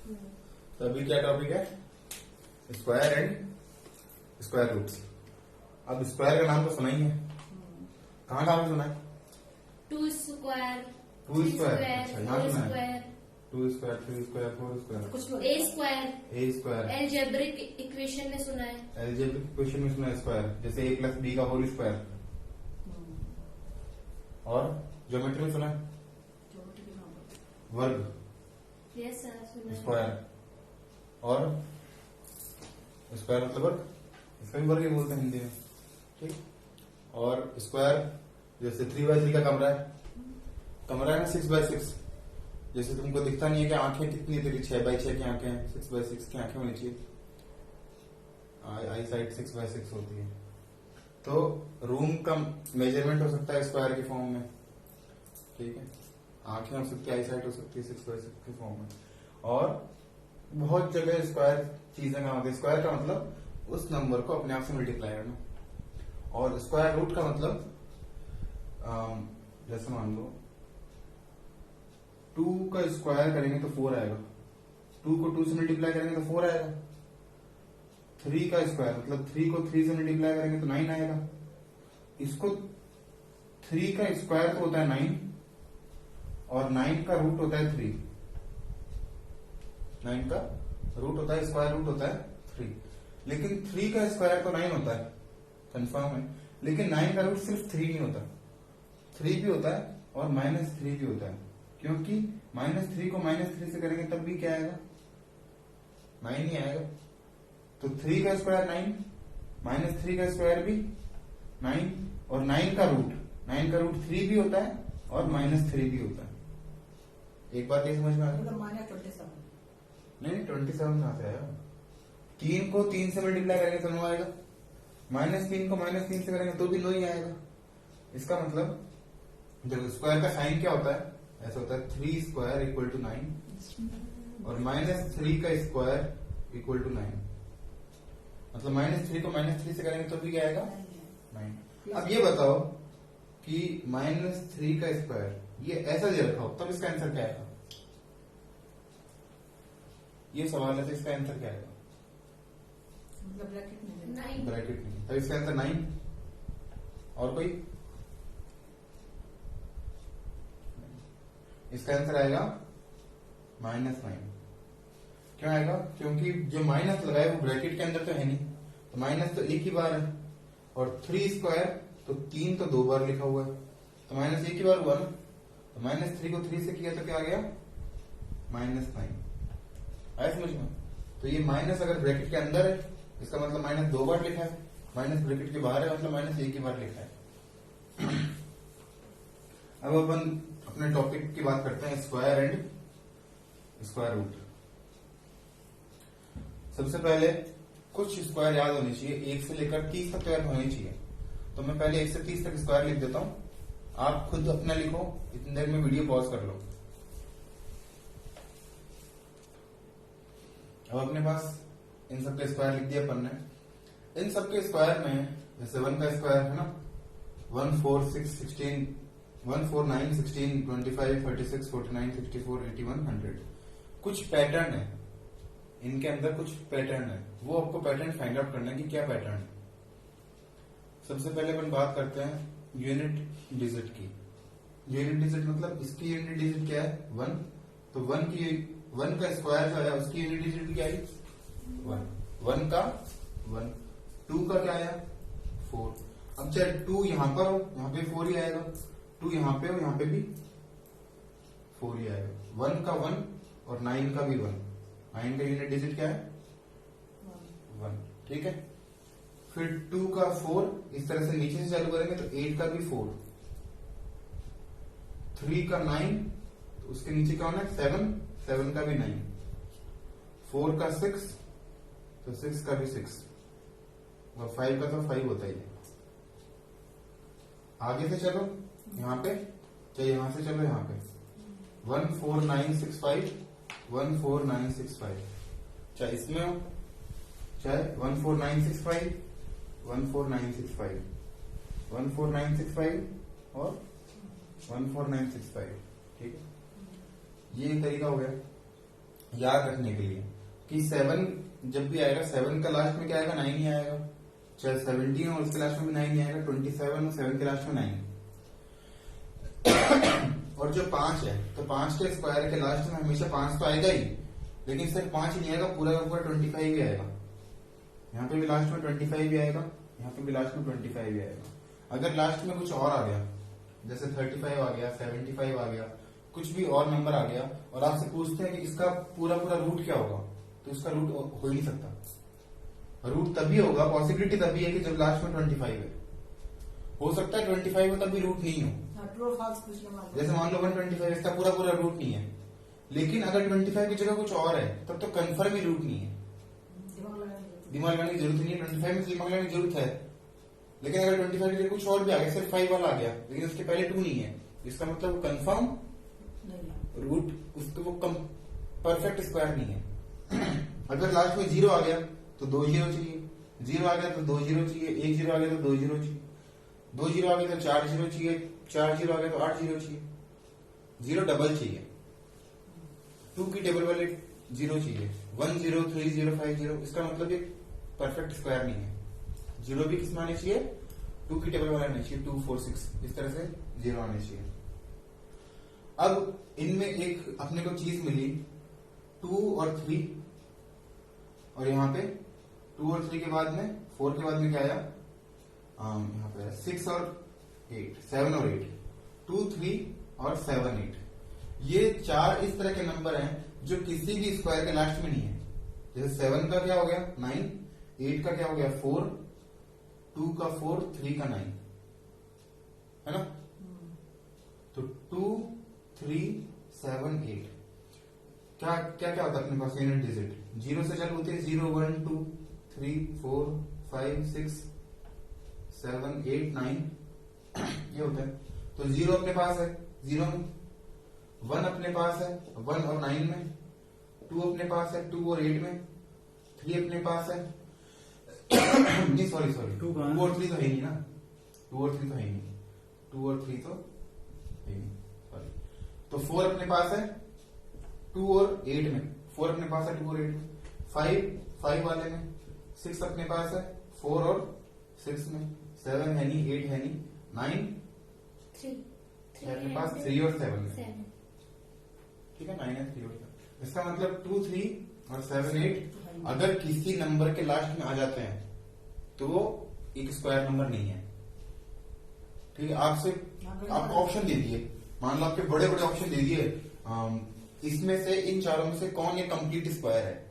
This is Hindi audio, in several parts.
तो अभी क्या टॉपिक है? Square and square roots. अब स्क्वायर का नाम तो सुना ही है, कहाँ कहाँ पे सुना है? टू स्क्वायर, टू स्क्वायर, अच्छा यहाँ सुना है। Square, two square, three square, four square, कुछ A square, A square, algebraic equation में सुना है। एलजेब्रिक इक्वेशन में सुना है स्क्वायर, जैसे ए प्लस बी का होल स्क्वायर। और ज्योमेट्री में सुना है वर्ग, यस सर सुना है। स्क्वायर। और स्क्वायर मतलब वर्ग, इसका भी वर्ग ही बोलते हैं हिंदी में, ठीक। और स्क्वायर जैसे 3x3 का कमरा है ना 6x6, जैसे तुमको दिखता नहीं है कि आंखें कितनी तेरी 6x6 की आंखें हैं, 6x6 की आंखें होनी चाहिए, आई साइड 6x6 होती है। तो रूम का मेजरमेंट हो सकता है स्क्वायर के फॉर्म में, ठीक है। आंखें हो सकती है, आई साइड हो सकती है 6x6 के फॉर्म में। और बहुत जगह स्क्वायर चीजें का मतलब, स्क्वायर का मतलब उस नंबर को अपने आप से मल्टीप्लाई करना। और स्क्वायर रूट का मतलब जैसे मान लो 2 का स्क्वायर करेंगे तो 4 आएगा, 2 को 2 से मल्टीप्लाई करेंगे तो 4 आएगा। 3 का स्क्वायर मतलब 3 को 3 से मल्टीप्लाई करेंगे तो 9 आएगा। इसको 3 का स्क्वायर तो होता है 9 और 9 का रूट होता है 3। 9 का रूट होता है, स्क्वायर रूट होता है 3। लेकिन 3 का स्क्वायर तो 9 होता है, कंफर्म है। लेकिन 9 का रूट सिर्फ 3 नहीं होता, 3 भी होता है और -3 भी होता है, क्योंकि -3 को -3 से करेंगे तब भी क्या आएगा? 9 ही आएगा। तो 3 का स्क्वायर 9, -3 का स्क्वायर भी 9, और 9 का रूट 3 भी होता है और -3 भी होता है। एक बात ये समझ में आ गई? नहीं 27 कहां से आया? 3 को 3 से मल्टीप्लाई करेंगे तो 9 आएगा, -3 को -3 से करेंगे तो भी 9 ही आएगा। इसका मतलब जब स्क्वायर का साइन क्या होता है, ऐसा होता है 3 स्क्वायर इक्वल टू 9 और -3 का स्क्वायर इक्वल टू 9। मतलब -3 को -3 से करेंगे तो भी क्या आएगा? 9। अब ये बताओ कि -3 का स्क्वायर ये ऐसा दे रखा हो तब इसका आंसर क्या आएगा? ये सवाल है तो इसका आंसर क्या आएगा? ब्रैकेट नहीं, तब इसका आंसर 9। और कोई? इसका आंसर आएगा -9। क्यों आएगा? क्योंकि जो माइनस लगा है वो ब्रैकेट के अंदर तो है नहीं, तो माइनस तो एक ही बार है, और 3 स्क्वायर तो 3 तो 2 बार लिखा हुआ है, तो माइनस एक ही बार हुआ ना। तो -3 को 3 से किया तो क्या आ गया? -9। आया समझ में? तो ये माइनस अगर ब्रैकेट के अंदर है इसका मतलब माइनस 2 बार लिखा है, माइनस ब्रैकेट के बाहर है मतलब माइनस एक ही बार लिखा है। अब अपन अपने टॉपिक की बात करते हैं, स्क्वायर एंड स्क्वायर रूट। सबसे पहले कुछ स्क्वायर याद होनी चाहिए, 1 से लेकर 30 तक तो याद होनी चाहिए। तो मैं पहले 1 से 30 तक स्क्वायर लिख देता हूं, आप खुद अपना लिखो, इतनी देर में वीडियो पॉज कर लो। अब अपने पास इन सबके स्क्वायर लिख दिया अपन ने। इन सबके स्क्वायर में जैसे 1 का स्क्वायर है ना 1 4 6 16 1 4 9 16 25 36 49 64 81 100। कुछ पैटर्न है इनके अंदर, कुछ पैटर्न है, वो आपको पैटर्न फाइंड आउट करना है कि क्या पैटर्न है। सबसे पहले अपन बात करते हैं यूनिट डिजिट की। यूनिट डिजिट मतलब इसकी यूनिट डिजिट क्या है? 1। तो 1 का स्क्वायर जो है उसकी यूनिट डिजिट क्या है? 1 का 1। 2 का क्या आया? 4। अब चाहे 2 यहां पर हो, यहां पे 4 ही आएगा, 2 यहां पे हो, यहां पे भी 4 ही आएगा। 1 का 1 और 9 का भी 1। 9 का यूनिट डिजिट क्या है? 1, ठीक है। फिर 2 का 4, इस तरह से नीचे से चालू करेंगे तो 8 का भी 4। 3 का 9, तो उसके नीचे क्या होना है? 7, 7 का भी 9। 4 का 6, तो 6 का भी 6, और 5 का तो 5 होता ही है। आगे से चलो यहां पे, चाहे यहां से चलो यहां पे 14965 14965, चाहे इसमें हो चाहे 14965 14965 14965 और 14965, ठीक है। ये एक तरीका हो गया। याद रखने के लिए कि 7 जब भी आएगा 7 का लास्ट में क्या आएगा 9 ही आएगा, चाहे 17 और उसके लास्ट में भी 9 ही आएगा, 27 और 7 के लास्ट में 9। और जो 5 है तो 5 के स्क्वायर के लास्ट में हमेशा 5 तो आएगा ही, लेकिन सिर्फ 5 ही नहीं आएगा, पूरा का पूरा 25 भी आएगा। यहाँ पे भी लास्ट में 25 भी आएगा, यहाँ पे भी लास्ट में 25 भी आएगा। अगर लास्ट में कुछ और आ गया जैसे 35 आ गया, 75 आ गया, कुछ भी और नंबर आ गया और आपसे पूछते हैं कि इसका पूरा पूरा रूट क्या होगा, तो इसका रूट हो ही नहीं सकता। रूट तभी होगा, पॉसिबिलिटी तभी है कि जब लास्ट में 25 है। हो सकता है 25 हो तभी रूट नहीं हो, जैसे मान लो 125 इसका पूरा पूरा रूट नहीं है, लेकिन अगर 25 की जगह कुछ और है तब तो कंफर्म ही रूट नहीं है। दिमाग लगाने की जरूरत नहीं है, 25 में दिमाग लगाने की जरूरत है, लेकिन अगर 25 की जगह कुछ और भी आ गया, सिर्फ 5 वाला आ गया लेकिन उसके पहले 2 नहीं है, इसका मतलब कंफर्म रूट उसको वो परफेक्ट स्क्वायर नहीं है। अगर लास्ट में 0 आ गया तो 2 0 चाहिए, 0 आ गया तो 2 0 चाहिए, 1 0 आ गया तो 2 0 चाहिए, 2 0 आ गया तो 4 0 चाहिए, 4 0 आ गया तो 8 0 चाहिए, 0 डबल चाहिए, 2 की टेबल वाले 0 चाहिए, 1 0 3 0 5 0, इसका मतलब ये परफेक्ट स्क्वायर नहीं है। 0 भी किस में आने चाहिए, 2 की टेबल वाला आने चाहिए, 2 4 6 इस तरह से 0 आने चाहिए। अब इनमें एक अपने को चीज मिली 2 और 3, और यहाँ पे 2 और 3 के बाद में 4 के बाद में क्या आया, यहाँ पे 6 और 8, 7 और 8, 2 3 और 7 8, ये 4 इस तरह के नंबर हैं जो किसी भी स्क्वायर के लास्ट में नहीं है। जैसे 7 का क्या हो गया 9, 8 का क्या हो गया 4, 2 का 4, 3 का 9, है ना। तो 2 3 7 8 क्या क्या क्या होता है अपने पास यूनिट डिजिट, 0 से चालू होते हैं, 0 1 2 3 4 5 6 7 8 9 ये होता है। तो 0 अपने पास है 0 में, 1 अपने पास है 1 और 9 में, 2 अपने पास है 2 और 8 में, 3 अपने पास है नहीं सॉरी 2 और 3 तो है नहीं ना, 2 और 3 तो है नहीं, 2 और 3 तो है नहीं, सॉरी। तो 4 अपने पास है 2 और 8 में, 4 अपने पास है 2 और 8 में, 5 वाले में, 6 अपने पास है 4 और 6 में, 7 है नहीं, 8 है नहीं, 9 अपने पास 3 और 7 में, ठीक है 9 है 3 और 7। इसका मतलब 2 3 और 7 8 अगर किसी नंबर के लास्ट में आ जाते हैं तो वो एक स्क्वायर नंबर नहीं है, ठीक है। आपसे आपको ऑप्शन दे दिए, मान लो आपके बड़े बड़े ऑप्शन दे दिए, इसमें से इन चारों में से कौन ये कंप्लीट स्क्वायर है,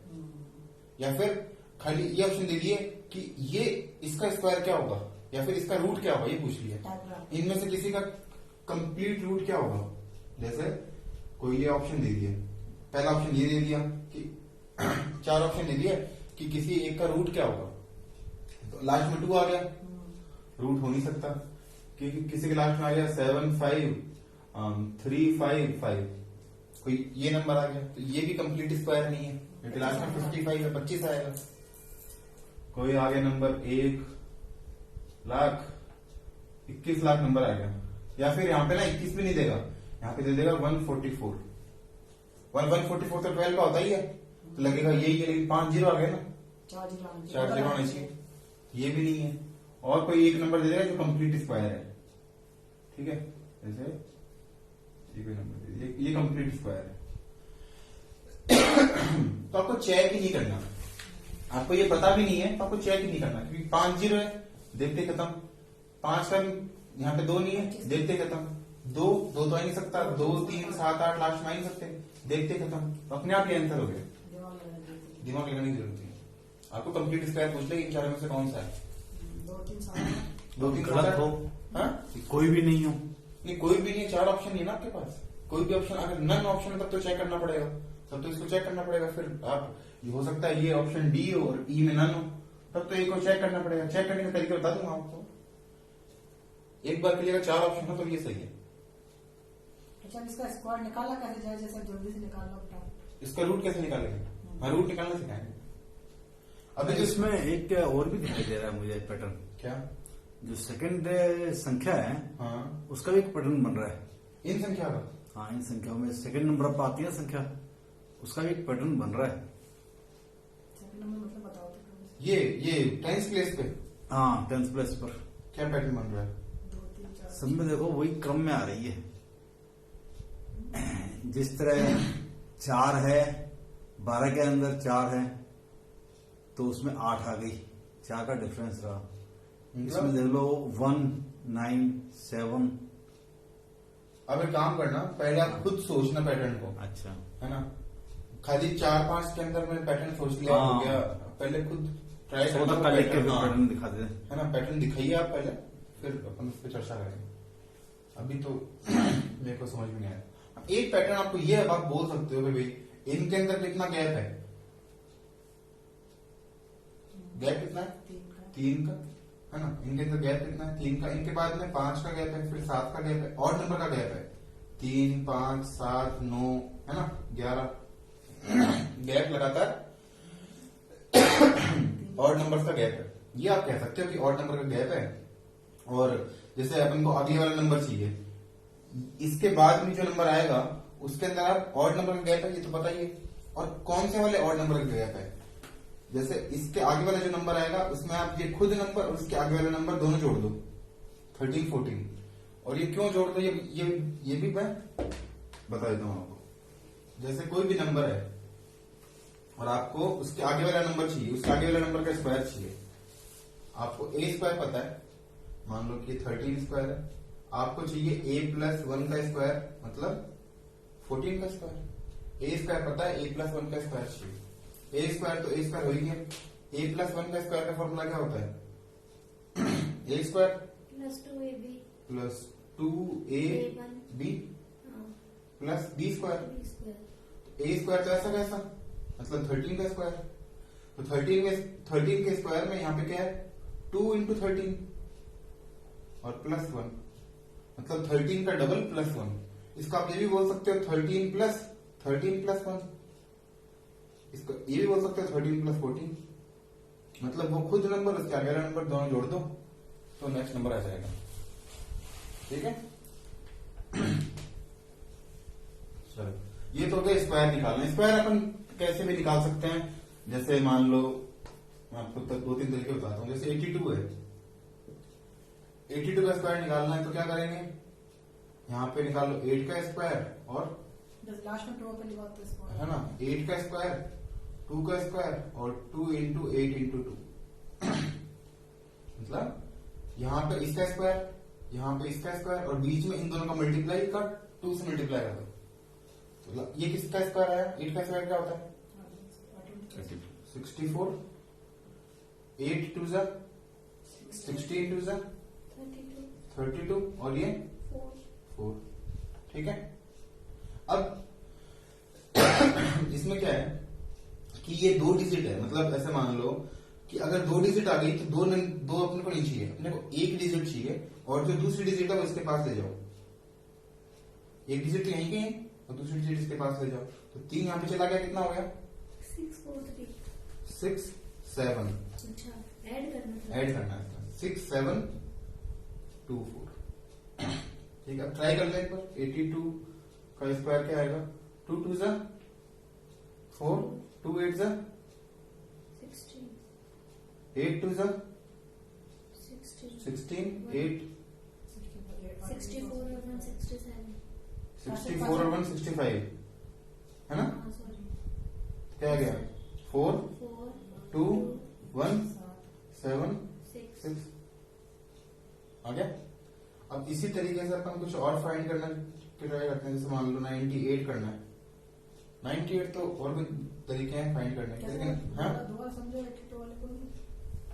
या फिर खाली ये ऑप्शन दे दिए कि ये इसका स्क्वायर क्या होगा या फिर इसका रूट क्या होगा, ये पूछ लिया। इनमें से किसी का कंप्लीट रूट क्या होगा, जैसे कोई ये ऑप्शन दे दिए, पहला ऑप्शन ये दे दिया कि 4 ऑप्शन दे दिया कि किसी एक का रूट क्या होगा, तो लास्ट में 2 आ गया, रूट हो नहीं सकता। कि किसी के लास्ट में आ गया 7 5 3 5 5, कोई ये नंबर आ गया तो ये भी कंप्लीट स्क्वायर नहीं है, क्योंकि लास्ट में 55 है 25 आएगा। कोई आ गया नंबर 1,21,00,000 नंबर आ गया, या फिर यहाँ पे ना 21 भी नहीं देगा, यहाँ पे दे देगा 144। 144 तो 12 का होता ही है, तो लगेगा यही है, लेकिन 5 0 आ गया ना, 4 0 आना चाहिए, ये भी नहीं है। और कोई एक नंबर दे देगा जो कंप्लीट स्क्वायर है, ठीक है, जैसे ये कोई नंबर दे दिया, ये कंप्लीट स्क्वायर है। तो आपको चेक ही नहीं करना, आपको ये पता भी नहीं है तो आपको चेक ही नहीं करना, क्योंकि 5 0 है देखते खत्म, 5 का यहाँ पे 2 नहीं है देखते खत्म, 2 तो आ नहीं सकता, 2 3 7 8 लास्ट में आ नहीं सकते, देखते खत्म, तो अपने आप ही आंसर हो गया, दिमाग लगाने की जरूरत नहीं। आपको कंप्लीट स्क्वायर पूछ ले इन चारों में से कौन सा है, 2 3 गलत हो, कोई भी नहीं हो, नहीं कोई भी नहीं, 4 ऑप्शन नहीं है ना आपके पास, कोई भी ऑप्शन अगर नन ऑप्शन है तब तो चेक करना पड़ेगा, तब तो इसको चेक करना पड़ेगा। फिर आप ये हो सकता है ये ऑप्शन डी हो और ई में नन हो, तब तो एक को चेक करना पड़ेगा। चेक करने का तरीका बता दूंगा आपको, एक बार के लिए अगर 4 ऑप्शन हो तो ये सही है। अच्छा, इसका स्क्वायर निकाला कैसे जाए, जैसे जल्दी से निकालना बताओ, इसका रूट कैसे निकालेंगे, हाँ रूट निकालना सिखाएंगे। अभी इसमें एक और भी दिखाई दे रहा है मुझे पैटर्न, क्या, जो सेकंड संख्या है हाँ उसका भी एक पैटर्न बन रहा है इन संख्या का, हाँ इन संख्याओं में सेकंड नंबर पर आती है संख्या, उसका एक पैटर्न बन रहा है। सेकंड नंबर मतलब बताओ तो। ये टेंस प्लेस पे हाँ, 10th प्लेस पर क्या पैटर्न बन रहा है? 2 3 4 सब में देखो वही क्रम में आ रही है। जिस तरह 4 है, 12 के अंदर 4 है, तो उसमें 8 आ गई, 4 का डिफरेंस रहा। इसमें देख लो 1 9 7। अब एक काम करना, पहले आप खुद सोचना पैटर्न को, अच्छा, है ना? खाली 4-5 के अंदर मैंने पैटर्न सोच लिया, हो हाँ। गया। पहले खुद ट्राई तो का लिख के पैटर्न दिखा दे। है ना? पैटर्न दिखाइए आप पहले, फिर अपन उस पर चर्चा करेंगे। अभी तो मेरे को समझ में नहीं आया। एक पैटर्न आपको ये आप बोल सकते हो कि भाई इनके अंदर कितना गैप है? गैप कितना है? 3 का, है ना? इनके अंदर गैप कितना है? 3 का। इनके बाद में 5 का गैप है, फिर 7 का गैप है, ऑड नंबर का गैप है। 3 5 7 9, है ना? 11 गैप लगातार ऑड नंबर का गैप है। ये आप कह सकते हो कि ऑड नंबर का गैप है। और जैसे अपन को अगले वाला नंबर चाहिए, इसके बाद में जो नंबर आएगा उसके अंदर आप ऑड नंबर का गैप है, ये तो पता ही है। और कौन से वाले ऑड नंबर का गैप है? जैसे इसके आगे वाला जो नंबर आएगा उसमें आप ये खुद नंबर और उसके आगे वाला नंबर दोनों जोड़ दो, 13 14। और ये क्यों जोड़ दो, ये भी मैं बता देता हूं आपको। जैसे कोई भी नंबर है और आपको उसके आगे वाला नंबर चाहिए, उसके आगे वाला नंबर का स्क्वायर चाहिए। आपको ए स्क्वायर पता है, मान लो कि 13 स्क्वायर है, आपको चाहिए a प्लस 1 का स्क्वायर मतलब 14 का स्क्वायर। ए स्क्वायर पता है, a प्लस 1 का स्क्वायर चाहिए। ए स्क्वायर तो ए स्क्वायर हो ही गया। a प्लस 1 का स्क्वायर का फॉर्मूला क्या होता है? A square plus 2ab plus 2ab plus b square. A square तो ऐसा कैसा, मतलब 13 का स्क्वायर। तो 13 के स्क्वायर में यहाँ पे क्या है? 2 इंटू 13 और प्लस 1, मतलब 13 का डबल प्लस 1। इसको आप ये भी बोल सकते हो 13 प्लस 1। इसको ये भी बोल सकते हो 13 प्लस 14। मतलब वो खुद नंबर उसके आगे वाला नंबर दोनों जोड़ दो तो नेक्स्ट नंबर आ जाएगा। ठीक है, चलो ये तो हो गया स्क्वायर निकालना। स्क्वायर अपन कैसे भी निकाल सकते हैं। जैसे मान लो मैं आपको 2-3 तरीके बताता हूँ। जैसे 82 है, 82 का स्क्वायर निकालना है तो क्या करेंगे? यहाँ पे निकालो 8 का स्क्वायर और लास्ट में 2 पे लिखा होता है इसको, है ना 8 का स्क्वायर, 2 का स्क्वायर और 2 इंटू 8 इंटू 2। मतलब यहाँ पे इसका स्क्वायर, यहाँ पे इसका स्क्वायर और बीच में इन दोनों का मल्टीप्लाई कर 2 से मल्टीप्लाई कर दो। तो ये किसका स्क्वायर आया? 8 का स्क्वायर क्या होता है? 64। 8 टू जा 16 टू जा 32 और ये 4। ठीक है, अब इसमें क्या है कि ये 2 डिजिट है। मतलब ऐसे मान लो कि अगर 2 डिजिट आ गई तो दो अपने को नहीं चाहिए, अपने को 1 डिजिट चाहिए। और जो दूसरी डिजिट है वो इसके पास ले जाओ। 1 डिजिट तो यहीं के है और दूसरी डिजिट इसके पास ले जाओ। तो 3 यहाँ पे चला गया, कितना हो गया? 6 4 3। 6 7 अच्छा, ऐड करना ऐड करना है। 6 7 2 4। ठीक है, अब ट्राई कर ले एक बार। 82 का स्क्वायर क्या आएगा? 2 2 जा 4, 2 8 जा 16 8 2 जा 16 16 8 64 और 1 67। 64 और 1 65, है ना? हाँ सॉरी, क्या आ गया? 4 4 2 1 7 6 6 आ गया। अब इसी तरीके से अपन कुछ और फाइंड करना की ट्राई करते हैं। जैसे मान लो 98 करना है। 98 तो और भी तरीके हैं फाइंड करने के, लेकिन हाँ दोबारा समझो 82 वाले को।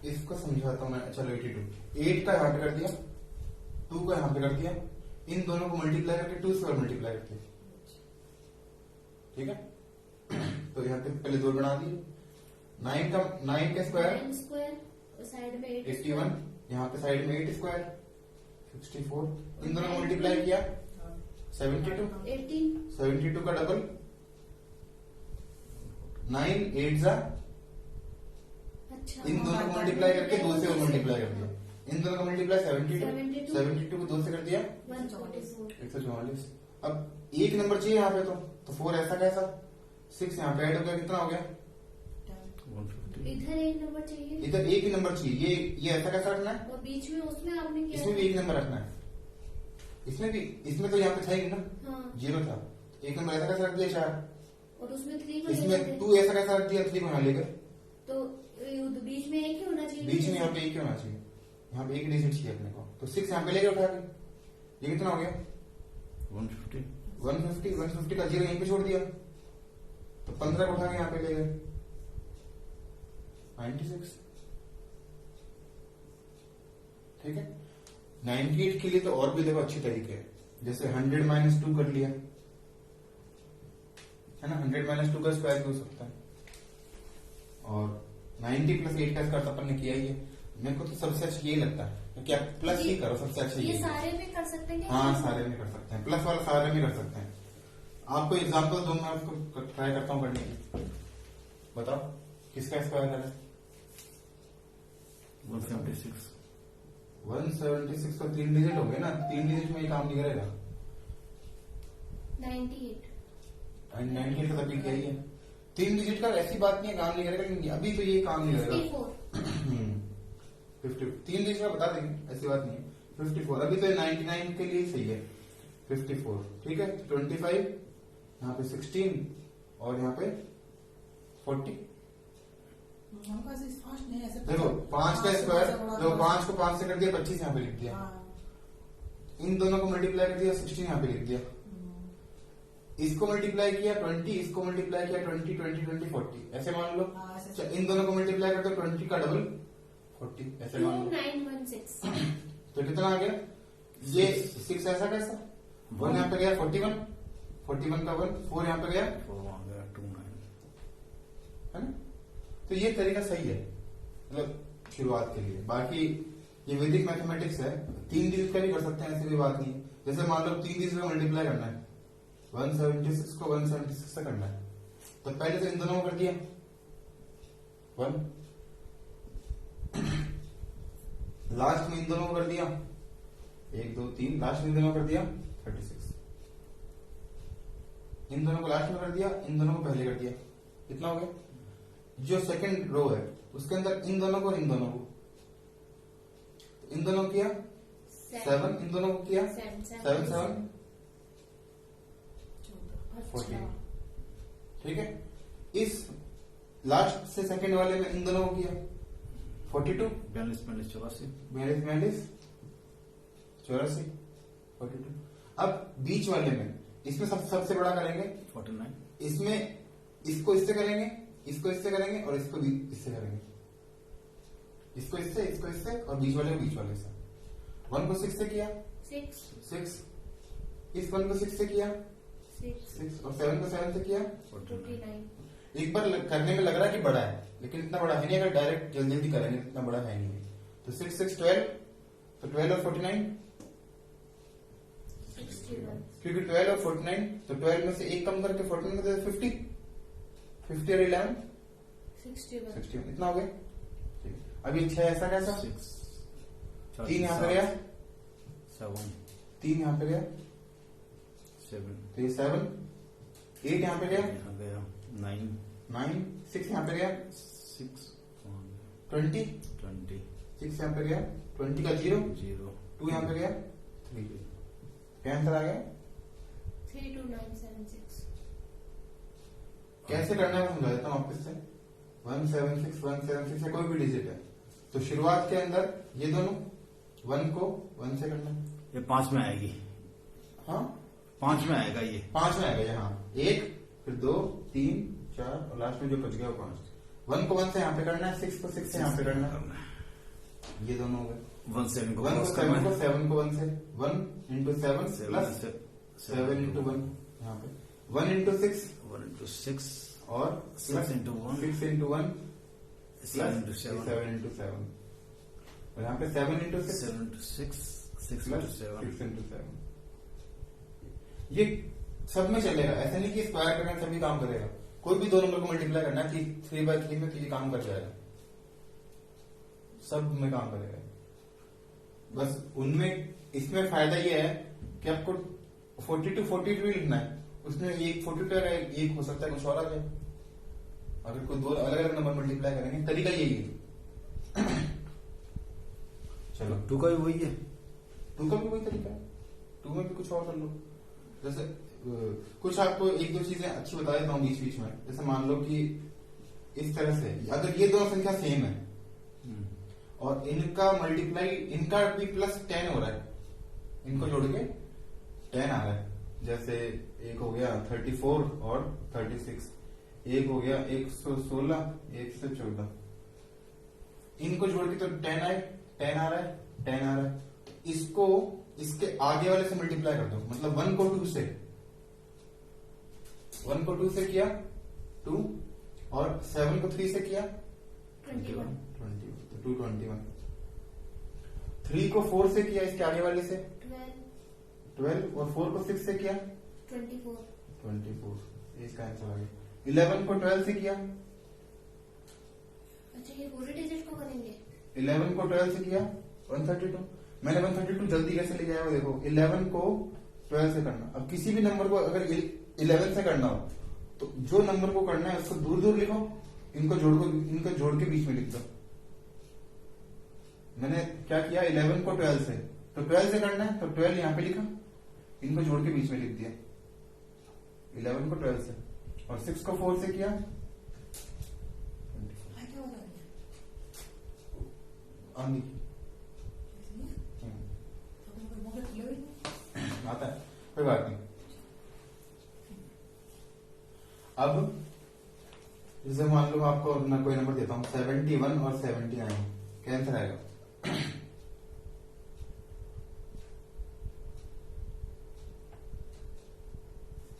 इसको समझाता हूँ मैं। चलो 82, 8 का यहाँ पे कर दिया, 2 का यहाँ पे कर दिया, इन दोनों को मल्टीप्लाई करके 2 से और मल्टीप्लाई करके, ठीक है। तो यहाँ पे पहले 2 बना दिए। 9 का स्क्वायर 9 स्क्वायर साइड में 8 81, यहाँ पे साइड में 8 स्क्वायर 64, इन दोनों को मल्टीप्लाई किया 72, 72 का डबल 9 8 जा, अच्छा, इन दोनों को मल्टीप्लाई करके 2 से और मल्टीप्लाई कर दिया। इन दोनों का मल्टीप्लाई 72 को 2 से कर दिया 144। 144। अब एक नंबर चाहिए यहाँ पे तो 4 ऐसा कैसा? 6 यहाँ पे ऐड हो गया, कितना हो गया? 150। इधर एक नंबर चाहिए इधर एक ही नंबर चाहिए। ये ऐसा कैसा रखना है? और बीच में उसमें आपने क्या इसमें भी एक नंबर रखना है। इसमें भी, इसमें तो यहाँ पे था ही ना, हाँ 0 था। एक नंबर ऐसा कैसा रख दिया? 4। और उसमें 3 को इसमें लेकर तू ऐसा कैसा रख दिया? 3 को यहाँ लेकर। तो बीच में एक ही होना चाहिए। बीच में यहाँ पे एक ही होना चाहिए, यहाँ पे एक डिजिट चाहिए अपने को। तो 6 यहाँ पे लेकर उठा के, ये कितना हो गया? 150। 150 का 0 यहीं पे छोड़ दिया, तो 15 को उठा के यहाँ पे ले गए, 96। ठीक है। 98 के लिए तो और भी देखो अच्छी तरीके है, जैसे 100 माइनस 2 कर लिया है ना, 100 माइनस 2 का स्क्वायर भी हो सकता है। और 90 प्लस 8 का स्क्वायर अपन ने किया ही है। मेरे को तो सबसे अच्छा यही लगता है कि आप प्लस ही करो, सबसे अच्छा ये यही है। सारे में कर सकते हैं? हाँ सारे में कर सकते हैं, प्लस वाला सारे में कर सकते हैं। आपको एग्जांपल दो, मैं उसको ट्राई करता हूँ करने की। बताओ किसका स्क्वायर करें? 176। 176 तो 3 डिजिट हो गए ना, 3 डिजिट में ये काम नहीं करेगा। 98 98 का तभी क्या ही है, 3 डिजिट का ऐसी बात नहीं है काम नहीं करेगा, लेकिन अभी तो ये काम नहीं करेगा। 54 50 3 डिजिट का बता देंगे, ऐसी बात नहीं है। 54 अभी तो 99 के लिए सही है। 54 ठीक है। 25 यहाँ पे 16 और यहाँ पे 40। हमको ऐसे फास्ट नहीं ऐसे। देखो 5 का स्क्वायर, देखो 5 को 5 से कर दिया, 25 यहाँ पे लिख दिया। इन दोनों को मल्टीप्लाई कर दिया, 16 यहाँ पे लिख दिया। इसको मल्टीप्लाई किया 20, इसको मल्टीप्लाई किया 20, 20, 20, 40 ऐसे मान लो। अच्छा, इन दोनों को मल्टीप्लाई कर दो, 20 का डबल 40 ऐसे मान लो। 2916 तो कितना आ गया? ये 6 ऐसा कैसा? 1 यहाँ पे गया 41, 41 का 1, 4 यहाँ पे गया 29। है ना। तो ये तरीका सही है, मतलब शुरुआत के लिए। बाकी ये वैदिक मैथमेटिक्स है, 3 डिजिट का भी कर सकते हैं, ऐसी कोई बात नहीं है। जैसे मान लो 3 डिजिट का मल्टीप्लाई करना है, 176 को 176 से करना है, तो पहले तो इन दोनों को कर दिया 1, लास्ट में इन दोनों को कर दिया 1 2 3, लास्ट में इन दोनों को कर दिया 36, इन दोनों को लास्ट में कर दिया, इन दोनों को पहले कर दिया। कितना हो गया? जो सेकंड रो है उसके अंदर इन दोनों को, इन दोनों को, इन दोनों को किया 7, इन दोनों को किया 7 7 14। ठीक है। इस लास्ट से सेकंड वाले में इन दोनों को किया 42 42 84 42 84 42। अब बीच वाले में, इसमें सबसे बड़ा करेंगे 49। इसमें इसको इससे करेंगे, इसको इससे करेंगे और इसको भी इससे करेंगे, इसको इससे और बीच वाले को बीच वाले से। 1 को 6 से किया 6, इस 1 को 6 से किया 6 और 7 को 7 से किया 49। एक बार करने में लग रहा है कि बड़ा है, लेकिन इतना बड़ा है नहीं। अगर डायरेक्ट जल्दी जल्दी करेंगे इतना बड़ा है नहीं। तो 6 6 12, तो 12 और 49, 61 क्योंकि 12 और 49, तो 12 में से एक कम करके 14 में 50 50 और 11 61, इतना हो गया। ठीक है। अब ये 6 ऐसा कैसा? 3 यहाँ पे गया 7 3 यहाँ पे गया 7 तो ये 7, 8 यहाँ पे गया यहाँ गया 9 9, 6 यहाँ पे गया 6 20, 20 6 यहाँ पे गया 20 का 0, 0 2 यहाँ पे गया 3। क्या आंसर आ गया? 32976। कैसे करना है समझा देता हूँ वापस से। 176 176 से कोई भी डिजिट है, तो शुरुआत के अंदर ये दोनों 1 को 1 से करना है। ये 5 में आएगी, हाँ 5 में आएगा ये 5 में आएगा यहाँ 1, फिर 2 3 4 और लास्ट में जो बच गया वो 5। 1 को 1 से यहाँ पे करना है, 6 को 6 से यहाँ पे करना है। ये दोनों हो गए। 1 7 को 1 को क्रॉस 7 करना को है 7 को 1 से 1 इंटू 7 प्लस 7 इंटू 1 यहाँ पे 1 इंटू 6 1 into 6 और 6 into 1 6 इंटू 1 7 into 7 7 इंटू 7 और यहाँ पे 7 into 6 7 into 6 6 into plus 7 6 into 7। ये सब में चलेगा, ऐसा नहीं कि स्क्वायर करना सभी काम करेगा। कोई भी दो नंबर को मल्टीप्लाई करना है 3/3 में तो ये काम कर जाएगा, सब में काम करेगा। बस उनमें इसमें फायदा ये है कि आपको 40 to 42 लिखना है उसमें एक 42 है, एक हो सकता है कुछ और आ जाए। अगर कोई दो अलग अलग नंबर मल्टीप्लाई करेंगे, तरीका यही है। चलो, 2 का भी वही है। 2 का भी वही तरीका है, 2 में भी कुछ और कर लो। जैसे कुछ आपको एक दो चीजें अच्छी बता देता हूँ बीच बीच में। जैसे मान लो कि इस तरह से अगर ये दोनों संख्या सेम है और इनका मल्टीप्लाई, इनका भी प्लस 10 हो रहा है, इनको जोड़ के 10 आ रहा है। जैसे एक हो गया 34 और 36, एक हो गया 116, 114, इनको जोड़ के तो 10 आए, 10 आ रहा है, 10 आ रहा है। इसको इसके आगे वाले से मल्टीप्लाई कर दो, मतलब 1 को 2 से, 1 को 2 से किया 2, और 7 को 3 से किया 21, 221, 3 को 4 से किया इसके आगे वाले से 12, और 4 को 6 से किया 24, 24, इसका आंसर आ गया। 11 को 12 से किया, अच्छा ये पूरे डिजिट को करेंगे। 11 को 12 से किया 132। मैंने 132 जल्दी कैसे ले जाया वो देखो, 11 को 12 से करना। अब किसी भी नंबर को अगर 11 से करना हो तो जो नंबर को करना है उसको दूर दूर लिखो, इनको जोड़ के बीच में लिख दो। मैंने क्या किया, 11 को 12 से, तो 12 से करना है तो 12 यहां पे लिखा, इनको जोड़ के बीच में लिख दिया 11 को 12 से, और 6 को 4 से किया क्या हो रहा है? आंधी तो कोई मौके खुले हुए नहीं। आता है, कोई बात नहीं। अब जैसे मान लो आपको ना कोई नंबर देता हूं 71 और 79, क्या आंसर आएगा?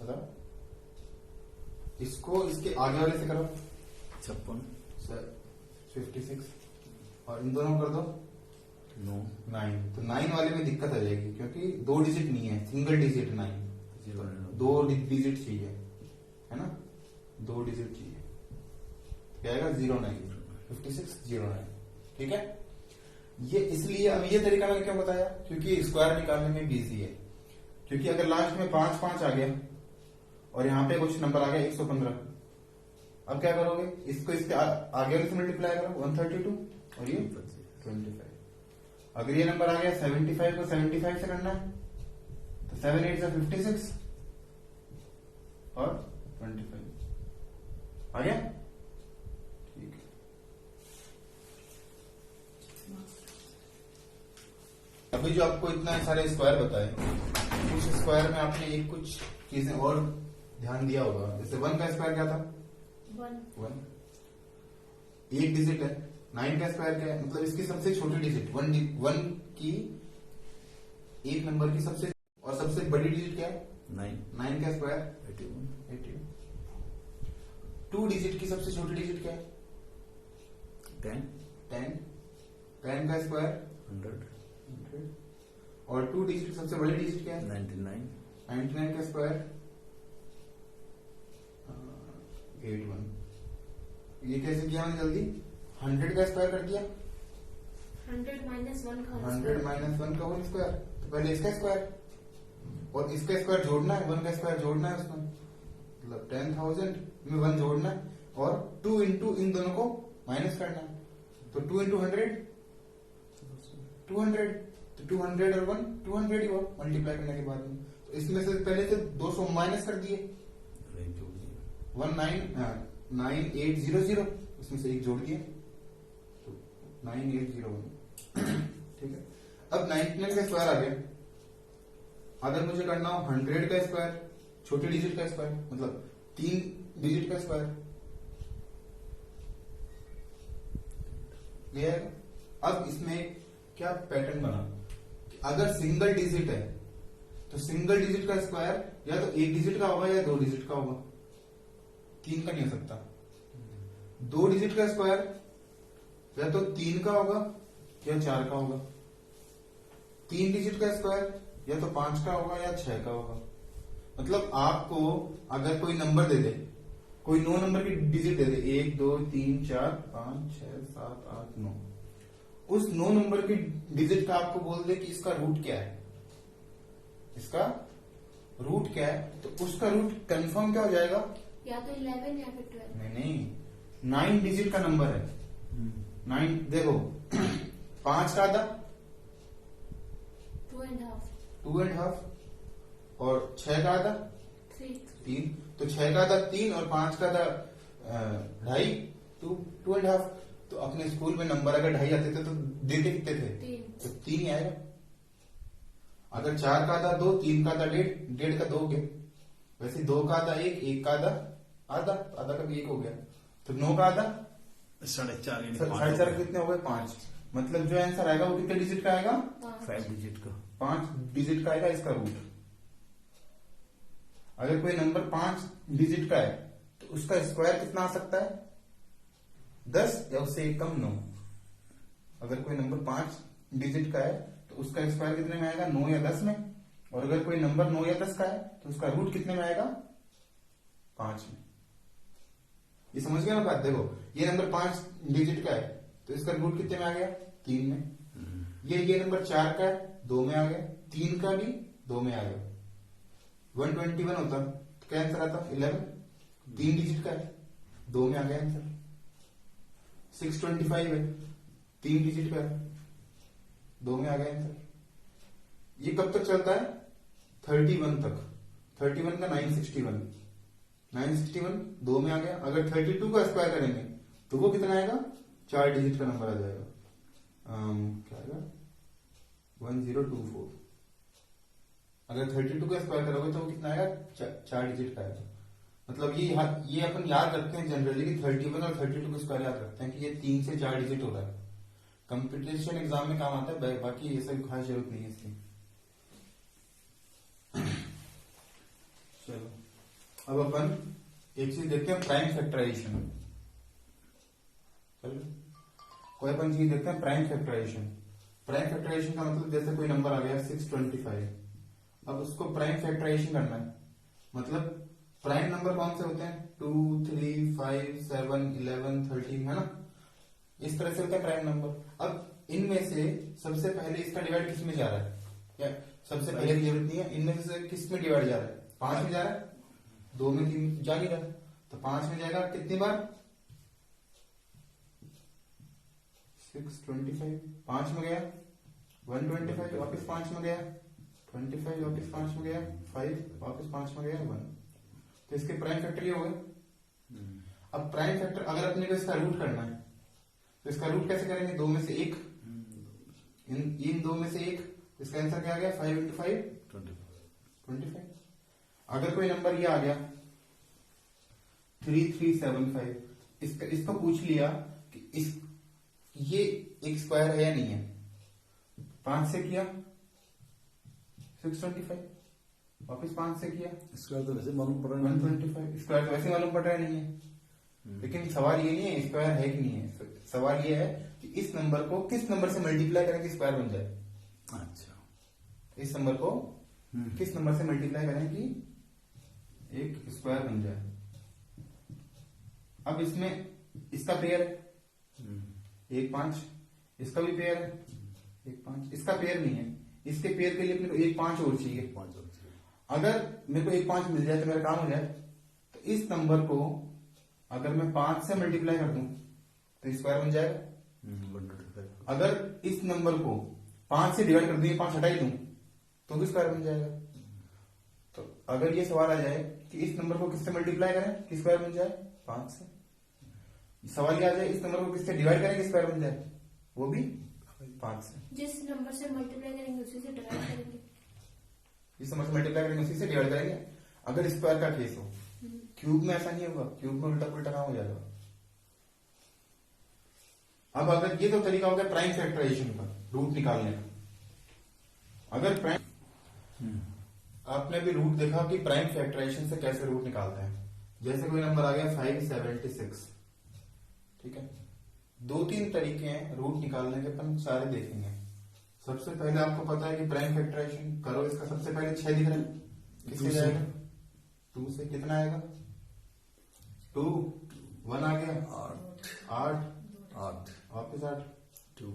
बताओ, इसको इसके आगे वाले से करो 56, 56, और इन दोनों को कर दो 9, 9। तो 9 वाले में दिक्कत आ जाएगी क्योंकि 2 डिजिट नहीं है, सिंगल डिजिट 9, 2 डिजिट चाहिए, है ना, 2 डिजिट चाहिए। क्या आएगा? 09, 56, 09। ठीक है, ये इसलिए अब ये तरीका मैंने क्यों बताया, क्योंकि स्क्वायर निकालने में बिजी है। क्योंकि अगर लास्ट में 5 5 आ गया और यहाँ पे कुछ नंबर आ गया 115, अब क्या करोगे, इसको इसके आगे वाले से मल्टीप्लाई करो 132 और ये 25। अगर ये नंबर आ गया 75 को 75 से करना है तो 7 8 56 और 25 आ गया। ठीक है, अभी जो आपको इतना सारे स्क्वायर बताए, कुछ स्क्वायर में आपने एक कुछ चीजें और ध्यान दिया होगा। जैसे 1 का स्क्वायर क्या था? 1 एक डिजिट है। 9 का स्क्वायर क्या है? मतलब इसकी सबसे छोटी डिजिट 1 की, एक नंबर की सबसे और सबसे बड़ी डिजिट क्या है? 9 का स्क्वायर 81। 2 डिजिट की सबसे छोटी डिजिट क्या है? 10। 10 का स्क्वायर 100। और 2 डिजिट की सबसे बड़ी डिजिट क्या है? 99 का स्क्वायर 81। ये कैसे किया मैंने जल्दी? 100 का स्क्वायर कर दिया, 100 -1 का 100 -1 का होल स्क्वायर। तो पहले इसका स्क्वायर और इसका स्क्वायर जोड़ना है, 1 का स्क्वायर जोड़ना है उसमें, मतलब 10,000 में 1 जोड़ना है और 2 इंटू इन दोनों को माइनस करना है। तो 2 इंटू 100 200, तो 200 और 1 200 ही हुआ मल्टीप्लाई करने के बाद में। तो इसमें से पहले से 200 माइनस कर दिए, 9800, उसमें से एक जोड़ दिए तो 9801। ठीक है, अब 99 का स्क्वायर आ गया। अगर मुझे करना हो 100 का स्क्वायर, छोटी डिजिट का स्क्वायर, मतलब 3 डिजिट का स्क्वायर, ये है। अब इसमें क्या पैटर्न बना, अगर सिंगल डिजिट है तो सिंगल डिजिट का स्क्वायर या तो 1 डिजिट का होगा या 2 डिजिट का होगा, 3 का नहीं हो सकता। 2 डिजिट का स्क्वायर या तो 3 का होगा या 4 का होगा। 3 डिजिट का स्क्वायर या तो 5 का होगा या 6 का होगा। मतलब आपको अगर कोई नंबर दे दे, कोई 9 नंबर की डिजिट दे दे, 1 2 3 4 5 6 7 8 9, उस 9 नंबर की डिजिट का आपको बोल दे कि इसका रूट क्या है, इसका रूट क्या है तो उसका रूट कंफर्म क्या हो जाएगा? या तो 11 या फिर 12। नहीं 9 डिजिट का नंबर है। 9 देखो 5 का आधा 2.5 2.5 और 6 का आधा 3 3। तो 6 का आधा 3 और 5 का आधा 2.5 2.5। तो अपने स्कूल में नंबर अगर 2.5 आते थे तो देते कितने थे? 3। तो 3 ही आएगा। अगर 4 का आधा 2, 3 का आधा 1.5, 1.5 का 2 हो गया। वैसे 2 का आधा 1, 1 का आधा आधा, आधा का भी 1 हो गया। तो 9 का आधा 4.5 4.5 कितने हो गए? 5। मतलब जो आंसर आएगा वो कितने डिजिट का आएगा? 5 डिजिट का। 5 डिजिट का आएगा इसका रूट। अगर कोई नंबर 5 डिजिट का है तो उसका स्क्वायर कितना आ सकता है? 10 या उससे एक कम 9। अगर कोई नंबर 5 डिजिट का है तो उसका स्क्वायर कितने में आएगा? 9 या 10 में। और अगर कोई नंबर 9 या 10 का है तो उसका रूट कितने में आएगा? 5 में। ये समझ गया ना बात? देखो ये नंबर 5 डिजिट का है तो इसका रूट कितने में आ गया? 3 में। ये नंबर 4 का है 2 में आ गया। 3 का भी 2 में आ गया। 121 होता तो क्या आंसर आता? 11। 3 डिजिट का है 2 में आ गया आंसर। 625 है 3 डिजिट का है 2 में आ गया आंसर। ये कब तक चलता है? 31 तक। 31 का 961 2 में आ गया। अगर 32 का स्क्वायर करेंगे तो वो कितना आएगा? 4 डिजिट का नंबर आ जाएगा। क्या आएगा? 1024। अगर 32 का स्क्वायर करोगे तो वो कितना आएगा? 4 डिजिट का आएगा। मतलब ये अपन याद रखते हैं जनरली कि 31 और 32 का स्क्वायर याद रखते हैं कि ये 3 से 4 डिजिट हो रहा है। कंपटीशन एग्जाम में काम आता है, बाकी ये सब खास जरूरत नहीं है इसकी। चलो अब अपन एक चीज देखते हैं, प्राइम फैक्टराइजेशन। चलो कोई अपन चीज देखते हैं, प्राइम फैक्टराइजेशन। प्राइम फैक्टराइजेशन का मतलब जैसे कोई नंबर आ गया 625, अब उसको प्राइम फैक्टराइजेशन करना है। मतलब प्राइम नंबर कौन से होते हैं? 2, 3, 5, 7, 11, 13 है ना, इस तरह से होता है प्राइम नंबर। अब इनमें से सबसे पहले इसका डिवाइड किस में जा रहा है? या सबसे पहले की जरूरत नहीं है, इनमें से किस में डिवाइड जा रहा है? 5 में जा रहा है, 2 में 3 जा नहीं रहा, तो 5 में जाएगा कितनी बार? 625। 5 में गया 125, वापस 5 में गया 25, वापस 5 में गया 5, वापस 5 में गया 1। तो इसके प्राइम फैक्टर ये हो गए। अब प्राइम फैक्टर अगर अपने को इसका रूट करना है तो इसका रूट कैसे करेंगे? 2 में से 1, इन 2 में से 1, इसका आंसर क्या आ गया? 5 into 5 25। अगर कोई नंबर ये आ गया 3375, इसको पूछ लिया कि ये एक स्क्वायर है या नहीं है? 5 से किया 625, वापस 5 से किया स्क्वायर तो वैसे मालूम पड़ रहा है 125। स्क्वायर तो वैसे मालूम पड़ रहा नहीं है। लेकिन सवाल ये नहीं है स्क्वायर है कि नहीं है, सवाल ये है कि इस नंबर को किस नंबर से मल्टीप्लाई करें कि स्क्वायर बन जाए। अच्छा, इस नंबर को किस नंबर से मल्टीप्लाई करें कि एक स्क्वायर बन जाए। अब इसमें इसका पेयर है 1 5, इसका भी पेयर है 1 5, इसका पेयर नहीं है, इसके पेयर के लिए अपने को 1 5 और चाहिए। 5 और चाहिए। अगर मेरे को 1 5 मिल जाए तो मेरा काम हो जाए। तो इस नंबर को अगर मैं 5 से मल्टीप्लाई कर दूं तो स्क्वायर बन जाएगा। 125। अगर इस नंबर को 5 से डिवाइड कर दूं, 5 हटा ही दूं तो भी स्क्वायर बन जाएगा। तो अगर ये सवाल आ जाए कि इस नंबर को किससे मल्टीप्लाई करें कि स्क्वायर बन जाए? 5 से। सवाल ये आ जाए इस नंबर को किससे डिवाइड करें कि स्क्वायर बन जाए? वो भी 5 से। जिस नंबर से मल्टीप्लाई करेंगे उसी से डिवाइड करेंगे। इस नंबर से मल्टीप्लाई करेंगे उसी से डिवाइड करेंगे। अगर स्क्वायर का केस हो, क्यूब में ऐसा नहीं होगा, क्यूब में उल्टा पुल्टा काम हो जाएगा। अब अगर ये तो तरीका हो गया प्राइम फैक्टराइजेशन का, रूट निकालने का। अगर प्राइम आपने भी रूट देखा कि प्राइम फैक्टराइजेशन से कैसे रूट निकालते हैं। जैसे कोई नंबर आ गया 576, ठीक है, 2-3 तरीके हैं रूट निकालने के, अपन सारे देखेंगे। सबसे पहले आपको पता है कि प्राइम फैक्टराइजेशन करो, इसका सबसे पहले 6 दिख रहा है, किससे जाएगा? 2 से। कितना आएगा? 2 1 आ गया 8 वापस 8,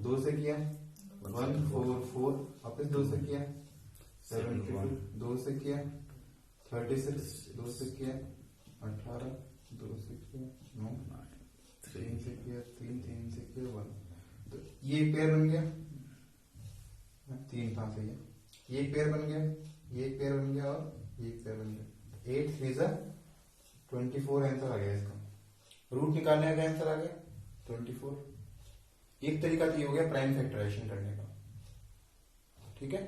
2 से किया 1 4 4, वापस 2 से किया 7 2 से किया 36 2 से किया 18 2 से किया 9 3 से किया 3 से किया 1। तो ये पेयर बन गया 3 कहां से ये पेयर बन गया, ये पेयर बन गया और ये पेयर बन गया। 8 3 जा 24 आंसर आ गया इसका। रूट निकालने का आंसर आ गया 24। एक तरीका तो ये हो गया प्राइम फैक्टराइजेशन करने का, ठीक है।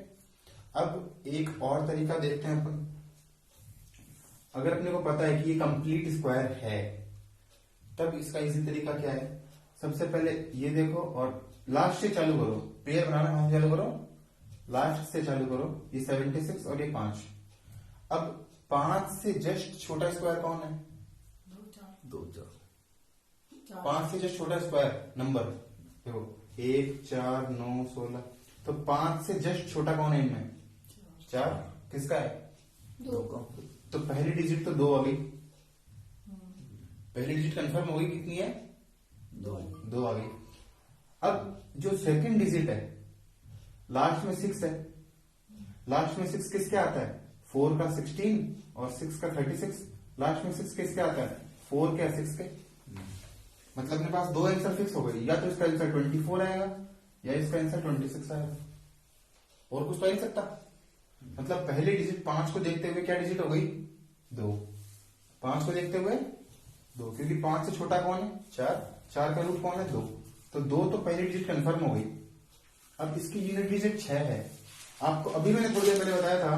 अब एक और तरीका देखते हैं अपन। अगर अपने को पता है कि ये कंप्लीट स्क्वायर है तब इसका इजी तरीका क्या है, सबसे पहले ये देखो और लास्ट से चालू करो, पेयर बनाना कहां से चालू करो, लास्ट से चालू करो। ये 76 और ये 5। अब 5 से जस्ट छोटा स्क्वायर कौन है, 2 4 5 से जस्ट छोटा स्क्वायर नंबर देखो 1 4 9 16। तो 5 से जस्ट छोटा कौन है इनमें, 4। किसका है, 2 का तो पहली डिजिट तो 2 आ गई, पहली डिजिट कंफर्म हो गई, कितनी है 2 आ गई। अब जो सेकंड डिजिट है लास्ट में 6 है, लास्ट में 6 किसके आता है, 4 का 16 और 6 का 36। लास्ट में 6 किसके आता है, 4 के 6 के। मतलब अपने पास 2 आंसर फिक्स हो गए, या तो इसका आंसर 24 आएगा या इसका आंसर 26 आएगा, और कुछ तो आ नहीं सकता। मतलब पहली डिजिट 5 को देखते हुए क्या डिजिट हो गई, 2। 5 को देखते हुए 2, क्योंकि 5 से छोटा कौन है, 4। 4 का रूट कौन है, 2। तो 2 तो पहली डिजिट कंफर्म हो गई। अब इसकी यूनिट डिजिट 6 है। आपको अभी मैंने थोड़ी देर पहले बताया था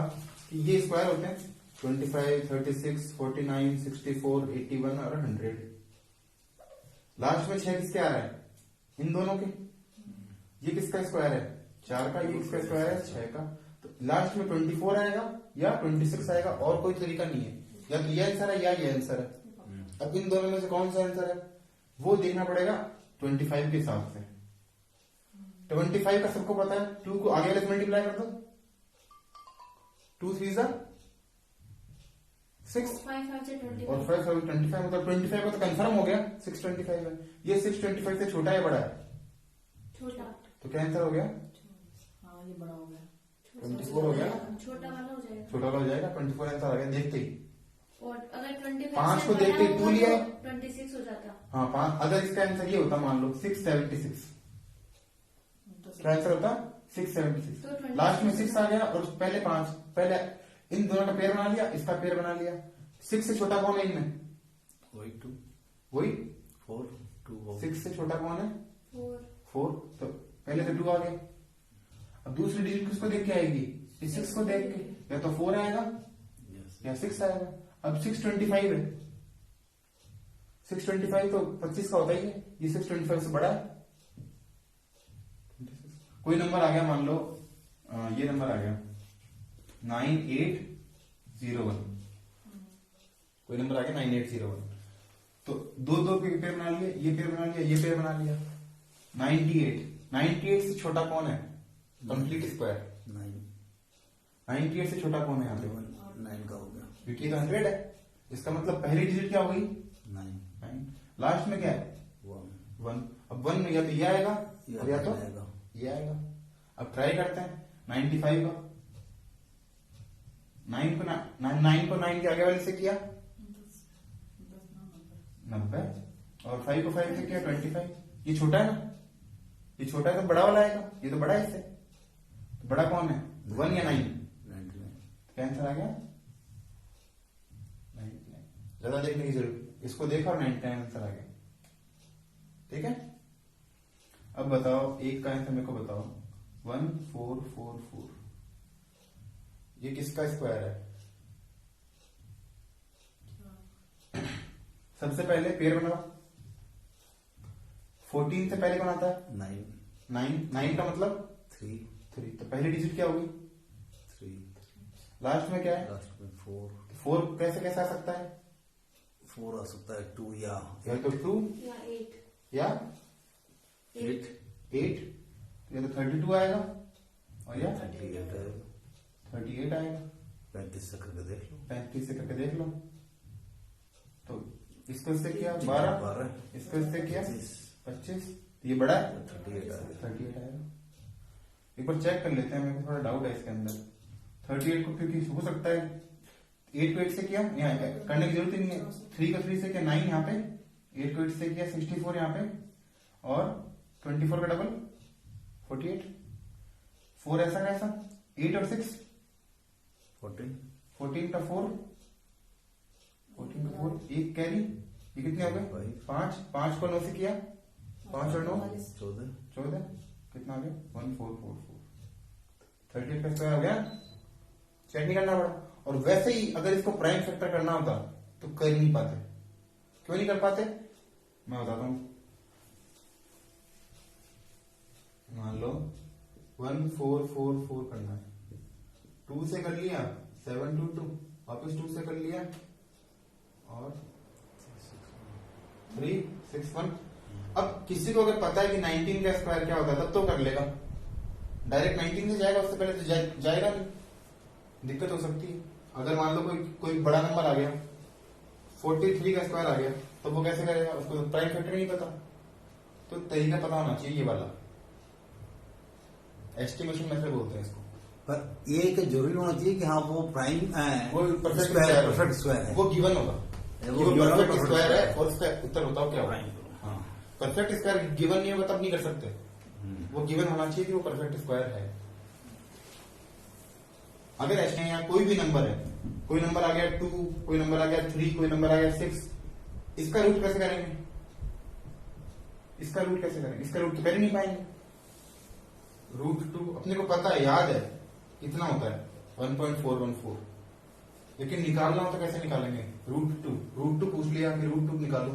कि ये स्क्वायर होते हैं 25 36 49 64 81 और 100। लास्ट में 6 किसके आ रहा है, इन दोनों के। ये किसका स्क्वायर है, 4 का, ये किसका स्क्वायर है, 6 का। तो लास्ट में 24 आएगा या 26 आएगा, और कोई तरीका नहीं है, या तो ये आंसर है या ये आंसर है। अब इन दोनों में से कौन सा आंसर है वो देखना पड़ेगा 25 के हिसाब से। 25 का सबको पता है, 2 को आगे वाले से मल्टीप्लाई कर दो, 2 3 जा 6 5 5 से 25 और 5 5 25, मतलब 25 का तो कंफर्म हो गया 625 है। ये 625 से छोटा है बड़ा है, छोटा, तो क्या आंसर हो गया, हाँ ये बड़ा हो गया, 24 हो गया, छोटा वाला हो जाएगा। छोटा वाला हो जाएगा। 24 आंसर आ गया देखते ही। और अगर 25 5 से को बड़ा देखते ही होगा 2 लिया, तो 26 हो जाता। हाँ 5। अगर इसका आंसर ये होता मान लो 676, क्या आंसर होता 676। तो 26 लास्ट में 6 आ गया और पहले 5, पहले इन दोनों का पेयर बना लिया, इसका पेयर बना लिया। 6 से छोटा कौन है इनमें, वही 2 वही 4 2 6 से छोटा कौन है, 4 4। तो पहले से 2 आ गए। अब दूसरी डिजिट किसको देख के आएगी, इस 6 को देख के, या तो 4 आएगा या 6 आएगा। अब 625 है, 625 तो 25 का होता ही है, ये 625 से बड़ा है। कोई नंबर आ गया, मान लो ये नंबर आ गया 9801, कोई नंबर आ गया 9801। तो 2 पेयर बना लिए, ये पेयर बना लिया, ये पेयर बना लिया। 98 से छोटा कौन है, कंप्लीट स्क्वायर 98 से छोटा कौन है यहाँ पे, 9 का हो गया, क्योंकि तो 100 है। इसका मतलब पहली डिजिट क्या हो गई, 9 लास्ट में क्या है 1। अब 1 में या तो ये आएगा और या तो ये आएगा। अब ट्राई करते हैं 95 का। 9 को 9 के आगे वाले से किया 90, और 5 को 5 से किया 25। ये छोटा है ना, ये छोटा है तो बड़ा वाला आएगा, ये तो बड़ा है इससे। तो बड़ा कौन है, 1 या 9, क्या आंसर आ गया 99। ज्यादा देखने की जरूरत, इसको देखा और 99 आंसर आ गया, ठीक है। अब बताओ एक का आंसर मेरे को बताओ, 1444, ये किसका स्क्वायर है। सबसे पहले पेयर बनाओ, 14 से पहले कौन आता है, 9 का मतलब 3। तो पहली डिजिट क्या होगी, 3। लास्ट में क्या है, लास्ट में 4 4 कैसे आ सकता है, 4 आ सकता है, 2 या तो 2 या 8 या 8 8, या तो 32 आएगा और या 38 है। 38 आएगा। 35 से करके देख लो, 35 से करके देख लो। तो इसको इससे किया 12, इसको इससे किया 25, ये बड़ा है 38 आ गया। 38 आएगा। एक बार चेक कर लेते हैं, मेरे को थोड़ा डाउट है इसके अंदर 38 को, क्योंकि हो सकता है 8 को 8 से किया, यहाँ करने की जरूरत ही नहीं है। 3 को 3 से किया 9 यहाँ पे, 8 को 8 से किया 64 यहाँ पे, और 24 का डबल 48, 4 ऐसा कैसा, 8 और 6 14 14 का 4, 14 का 4, एक कैरी, ये कितने हो गए 5, 5 को 9 से किया 5 और 9 14 14, कितना आ गया 1444, 38 का स्क्वायर हो गया। चेक नहीं करना पड़ा। और वैसे ही अगर इसको प्राइम फैक्टर करना होता तो कर ही नहीं पाते। क्यों नहीं कर पाते, मैं बताता हूं। मान लो 1444 करना है, 2 से कर लिया 722, वापस 2 से कर लिया और 361। अब किसी को अगर पता है कि 19 का स्क्वायर क्या होता है तब तो कर लेगा, डायरेक्ट 19 से जाएगा, उससे पहले तो जाएगा नहीं, दिक्कत हो सकती है। अगर मान लो कोई बड़ा नंबर आ गया, 43 का स्क्वायर आ गया, तो वो कैसे करेगा, उसको तो प्राइम फैक्टर नहीं पता। तो तरीका पता होना चाहिए ये वाला, एस्टिमेशन मेथड बोलते हैं इसको। पर ये एक जरूरी होना चाहिए कि हाँ वो प्राइम वो परफेक्ट स्क्वायर है, वो गिवन होगा, वो परफेक्ट perfect स्क्वायर है square और उसका उत्तर बताओ क्या होगा। हाँ, परफेक्ट स्क्वायर गिवन नहीं होगा तब नहीं कर सकते, वो गिवन होना चाहिए कि वो परफेक्ट स्क्वायर है। अगर ऐसे यहाँ कोई भी नंबर है, कोई नंबर आ गया 2, कोई नंबर आ गया 3, कोई नंबर आ गया 6, इसका रूट कैसे करेंगे, इसका रूट कैसे करेंगे, इसका रूट तो कर ही नहीं पाएंगे। रूट 2 अपने को पता है, याद है कितना होता है 1.414, लेकिन निकालना हो तो कैसे निकालेंगे, रूट टू पूछ लिया कि रूट 2 निकालो,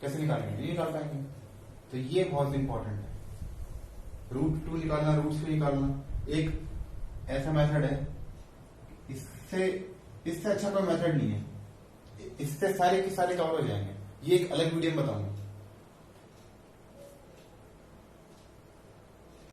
कैसे निकालेंगे, नहीं निकाल पाएंगे। तो ये बहुत इंपॉर्टेंट है, रूट 2 निकालना, रूट 3 निकालना। एक ऐसा मेथड है, इससे अच्छा कोई मेथड नहीं है, इससे सारे के सारे कवर हो जाएंगे। ये एक अलग वीडियो में बताऊंगा।